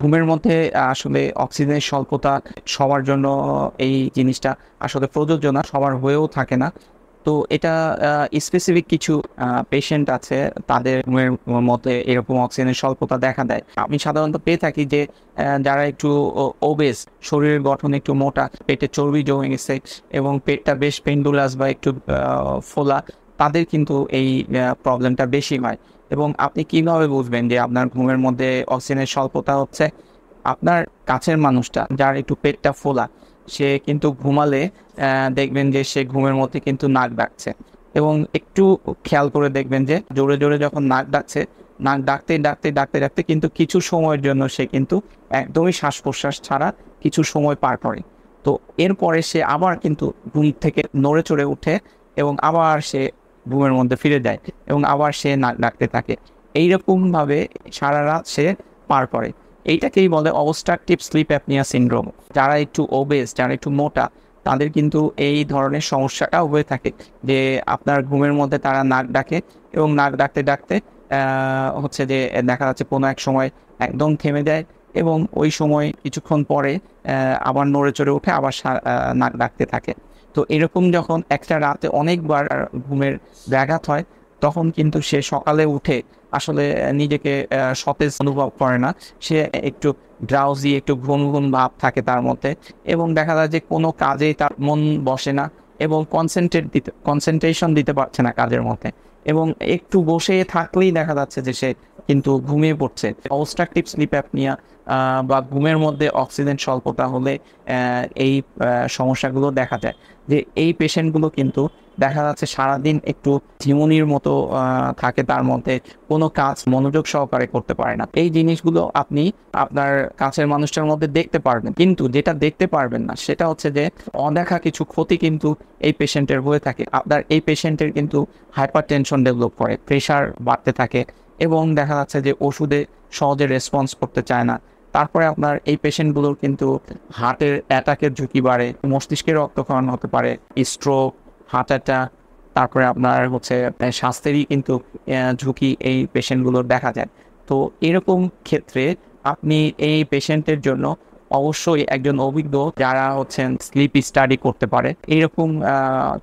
ঘুমের মধ্যে আসলে অক্সিজেনের স্বল্পতা সবার জন্য এই জিনিসটা আসলে প্রযোজ্য না, সবার হয়েও থাকে না। তো এটা স্পেসিফিক কিছু পেশেন্ট আছে, তাদের ঘুমের মধ্যে এরকম অক্সিজেনের স্বল্পতা দেখা দেয়। আমি সাধারণত পেয়ে থাকি যে যারা একটু ওবেস, শরীরের গঠন একটু মোটা, পেটে চর্বি জমে গেছে এবং পেটটা বেশ পেন্ডুলাস বা একটু ফোলা, তাদের কিন্তু এই প্রবলেমটা বেশি হয়। এবং আপনি কিভাবে বুঝবেন যে আপনার ঘুমের মধ্যে অক্সিজেনের স্বল্পতা হচ্ছে? আপনার কাছের মানুষটা যার একটু পেটটা ফোলা, সে কিন্তু ঘুমালে দেখবেন যে সে ঘুমের মধ্যে কিন্তু নাক ডাকছে। এবং একটু খেয়াল করে দেখবেন যে জোরে জোরে যখন নাক ডাকছে, নাক ডাকতে ডাকতে ডাকতে ডাকতে কিন্তু কিছু সময়ের জন্য সে কিন্তু একদমই শ্বাস প্রশ্বাস ছাড়া কিছু সময় পার করে। তো এরপরে সে আবার কিন্তু ঘুম থেকে নড়ে চড়ে উঠে এবং আবার সে ঘুমের মধ্যে ফিরে যায় এবং আবার সে নাক ডাকতে থাকে। এইরকম ভাবে সারা রাত সে পার করে। এইটাকেই বলে অবস্ট্রাকটিভ স্লিপ অ্যাপনিয়া সিনড্রোম। যারা একটু ওবেস, যারা একটু মোটা, তাদের কিন্তু এই ধরনের সমস্যাটাও হয়ে থাকে যে আপনার ঘুমের মধ্যে তারা নাক ডাকে এবং নাক ডাকতে ডাকতে হচ্ছে যে দেখা যাচ্ছে কোনো এক সময় একদম থেমে যায় এবং ওই সময় কিছুক্ষণ পরে আবার নড়ে চড়ে উঠে আবার নাক ডাকতে থাকে। তো এরকম যখন একটা রাতে অনেকবার ঘুমের ব্যাঘাত হয়, তখন কিন্তু সে সকালে উঠে আসলে নিজেকে সতেজ অনুভব করে না। সে একটু ড্রাউজি, একটু ঘুম ঘুম ভাব থাকে তার মধ্যে এবং দেখা যায় যে কোনো কাজেই তার মন বসে না এবং কনসেন্ট্রেশন দিতে পারছে না কাজের মধ্যে এবং একটু বসে থাকলেই দেখা যাচ্ছে যে সে কিন্তু ঘুমিয়ে পড়ছে। অবস্ট্রাকটিভ স্লিপ অ্যাপনিয়া বা ঘুমের মধ্যে অক্সিজেন স্বল্পতা হলে এই সমস্যাগুলো দেখা যায়। যে এই পেশেন্টগুলো কিন্তু দেখা যাচ্ছে সারাদিন একটু ঝিমুনির মতো থাকে, তার মধ্যে কোনো কাজ মনোযোগ সহকারে করতে পারে না। এই জিনিসগুলো আপনি আপনার কাছের মানুষটার মধ্যে দেখতে পারবেন, কিন্তু যেটা দেখতে পারবেন না সেটা হচ্ছে যে অদেখা কিছু ক্ষতি কিন্তু এই পেশেন্টের হয়ে থাকে। আপনার এই পেশেন্টের কিন্তু হাইপার টেনশন ডেভেলপ করে, প্রেশার বাড়তে থাকে এবং দেখা যাচ্ছে যে ওষুধে সহজে রেসপন্স করতে চায় না। তারপরে আপনার এই পেশেন্টগুলোর কিন্তু হার্টের অ্যাটাকের ঝুঁকি বাড়ে, মস্তিষ্কের রক্তক্ষরণ হতে পারে, স্ট্রোক, হার্ট অ্যাটাক, তারপরে আপনার হচ্ছে স্বাস্থ্যেরই কিন্তু ঝুঁকি এই পেশেন্টগুলোর দেখা যায়। তো এরকম ক্ষেত্রে আপনি এই পেশেন্টের জন্য অবশ্যই একজন অভিজ্ঞ, যারা হচ্ছেন স্লিপ স্টাডি করতে পারে, এইরকম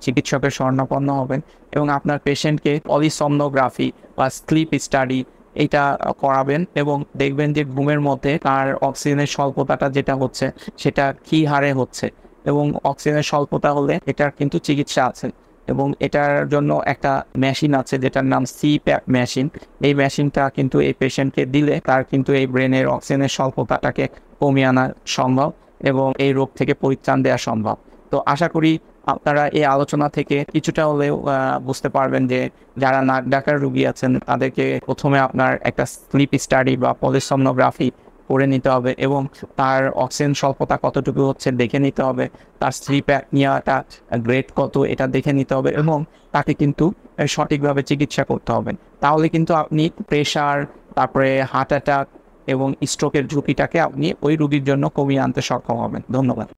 চিকিৎসকের শরণাপন্ন হবেন এবং আপনার পেশেন্টকে পলিসomnography বা স্লিপ স্টাডি এটা করাবেন এবং দেখবেন যে ঘুমের মধ্যে তার অক্সিজেনের স্বল্পতাটা যেটা হচ্ছে সেটা কী হারে হচ্ছে। এবং অক্সিজেনের স্বল্পতা হলে এটার কিন্তু চিকিৎসা আছে এবং এটার জন্য একটা মেশিন আছে যেটার নাম সিপ্যাপ মেশিন। এই মেশিনটা কিন্তু এই পেশেন্টকে দিলে তার কিন্তু এই ব্রেনের অক্সিজেনের স্বল্পতাটাকে কমিয়ে আনা সম্ভব এবং এই রোগ থেকে পরিত্রাণ দেওয়া সম্ভব। তো আশা করি আপনারা এই আলোচনা থেকে কিছুটা হলেও বুঝতে পারবেন যে যারা নাক ডাকার রোগী আছেন তাদেরকে প্রথমে আপনার একটা স্লিপ স্টাডি বা পলিসomnography করে নিতে হবে এবং তার অক্সিজেন স্বল্পতা কতটুকু হচ্ছে দেখে নিতে হবে, তার স্লিপ অ্যাপনিয়াটা গ্রেড কত এটা দেখে নিতে হবে এবং তাকে কিন্তু সঠিকভাবে চিকিৎসা করতে হবে। তাহলে কিন্তু আপনি প্রেশার, তারপরে হার্ট অ্যাটাক এবং স্ট্রোকের ঝুঁকিটাকে আপনি ওই রোগীর জন্য কমিয়ে আনতে সক্ষম হবেন। ধন্যবাদ।